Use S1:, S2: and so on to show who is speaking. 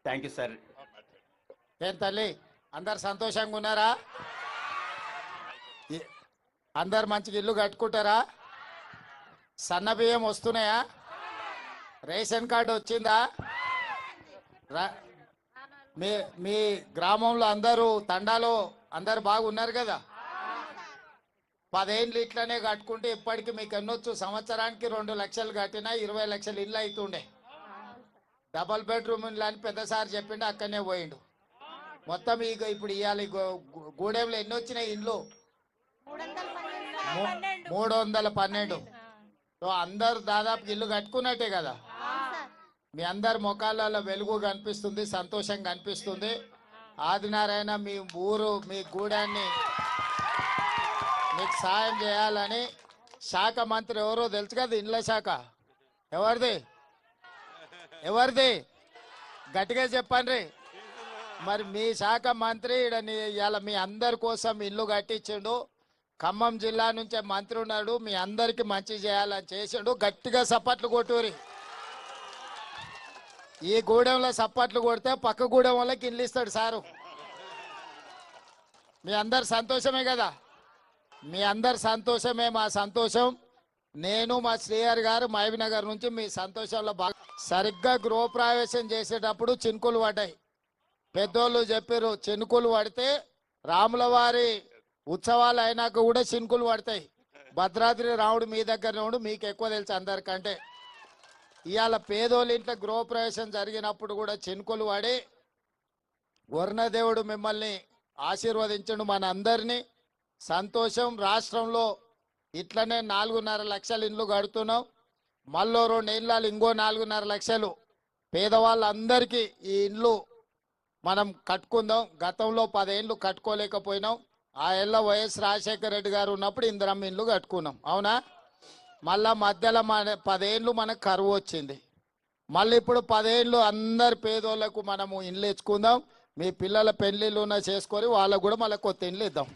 S1: Thank you sir.
S2: ఏం తల్లి అందరు సంతోషంగా ఉన్నారా? అందరు మంచిగా ఇల్లు కట్టుకుంటారా? సన్న బియ్యం వస్తున్నాయా? రేషన్ కార్డు వచ్చిందా? మీ మీ గ్రామంలో అందరూ తండాలో అందరు బాగున్నారు కదా? 10 ఏళ్ళు ఇట్లనే కట్టుకుంటే ఇప్పటికి మీకు ఎన్నొచ్చు, సంవత్సరానికి 2 లక్షలు కట్టినా 20 లక్షలు ఇల్లు అవుతుండే. డబల్ బెడ్రూమ్ ఇల్లు అని పెద్ద సార్ చెప్పిండు, అక్కడనే పోయిండు. మొత్తం ఇప్పుడు ఇవాళ గూడెంలో ఎన్ని వచ్చినాయి ఇండ్లు? 312. సో అందరు దాదాపు ఇల్లు కట్టుకున్నట్టే కదా? మీ అందరి ముఖాలలో వెలుగు కనిపిస్తుంది, సంతోషం కనిపిస్తుంది. ఆదినారాయణ మీ ఊరు మీ గూడాన్ని మీకు సాయం చేయాలని శాఖ మంత్రి ఎవరో తెలుసు కదా, ఇండ్ల శాఖ ఎవరిది గట్టిగా చెప్పండి. మరి మీ శాఖ మంత్రి ఇవాళ మీ అందరి కోసం ఇల్లు కట్టించిండు. ఖమ్మం జిల్లా నుంచే మంత్రి ఉన్నాడు, మీ అందరికి మంచి చేయాలని చేసిండు. గట్టిగా సప్పట్లు కొట్టూరి. ఈ గూడెంలో సప్పట్లు కొడితే పక్క గూడెం వాళ్ళకి ఇల్లు ఇస్తాడు సారు. మీ అందరు సంతోషమే కదా? మీ అందరు సంతోషమే మా సంతోషం. నేను మా శ్రీహరి గారు మహబూబ్నగర్ నుంచి మీ సంతోషంలో బాగా. సరిగ్గా గృహప్రవేశం చేసేటప్పుడు చినుకులు పడ్డాయి. పెద్దోళ్ళు చెప్పారు చినుకులు పడితే రాముల వారి ఉత్సవాలు అయినాక కూడా చినుకులు పడతాయి. భద్రాద్రి రాముడు మీ దగ్గర ఉండు, మీకు ఎక్కువ తెలుసు అందరికంటే. ఇవాళ పేదోళ్ళ ఇంట్లో గృహప్రవేశం జరిగినప్పుడు కూడా చినుకులు పడి వర్ణదేవుడు మిమ్మల్ని ఆశీర్వదించండు మన అందరినీ. సంతోషం. రాష్ట్రంలో ఇట్లనే 4.5 లక్షల ఇండ్లు కడుతున్నాం. మళ్ళీ 2 ఏళ్ళలో ఇంకో 4.5 లక్షలు పేదవాళ్ళందరికీ ఈ ఇండ్లు మనం కట్టుకుందాం. గతంలో 10 ఏళ్ళు కట్టుకోలేకపోయినాం. ఆ ఏళ్ళ వైఎస్ రాజశేఖర రెడ్డి గారు ఉన్నప్పుడు ఇందిరమ్మ ఇండ్లు కట్టుకున్నాం, అవునా? మళ్ళా మధ్యలో 10 ఏళ్ళు మనకు కరువు వచ్చింది. మళ్ళీ ఇప్పుడు 10 ఏళ్ళు అందరు పేదోళ్లకు మనము ఇండ్లు ఇచ్చుకుందాం. మీ పిల్లల పెళ్లిళ్ళు చేసుకొని వాళ్ళకు కూడా మళ్ళీ కొత్త ఇండ్లు ఇద్దాం.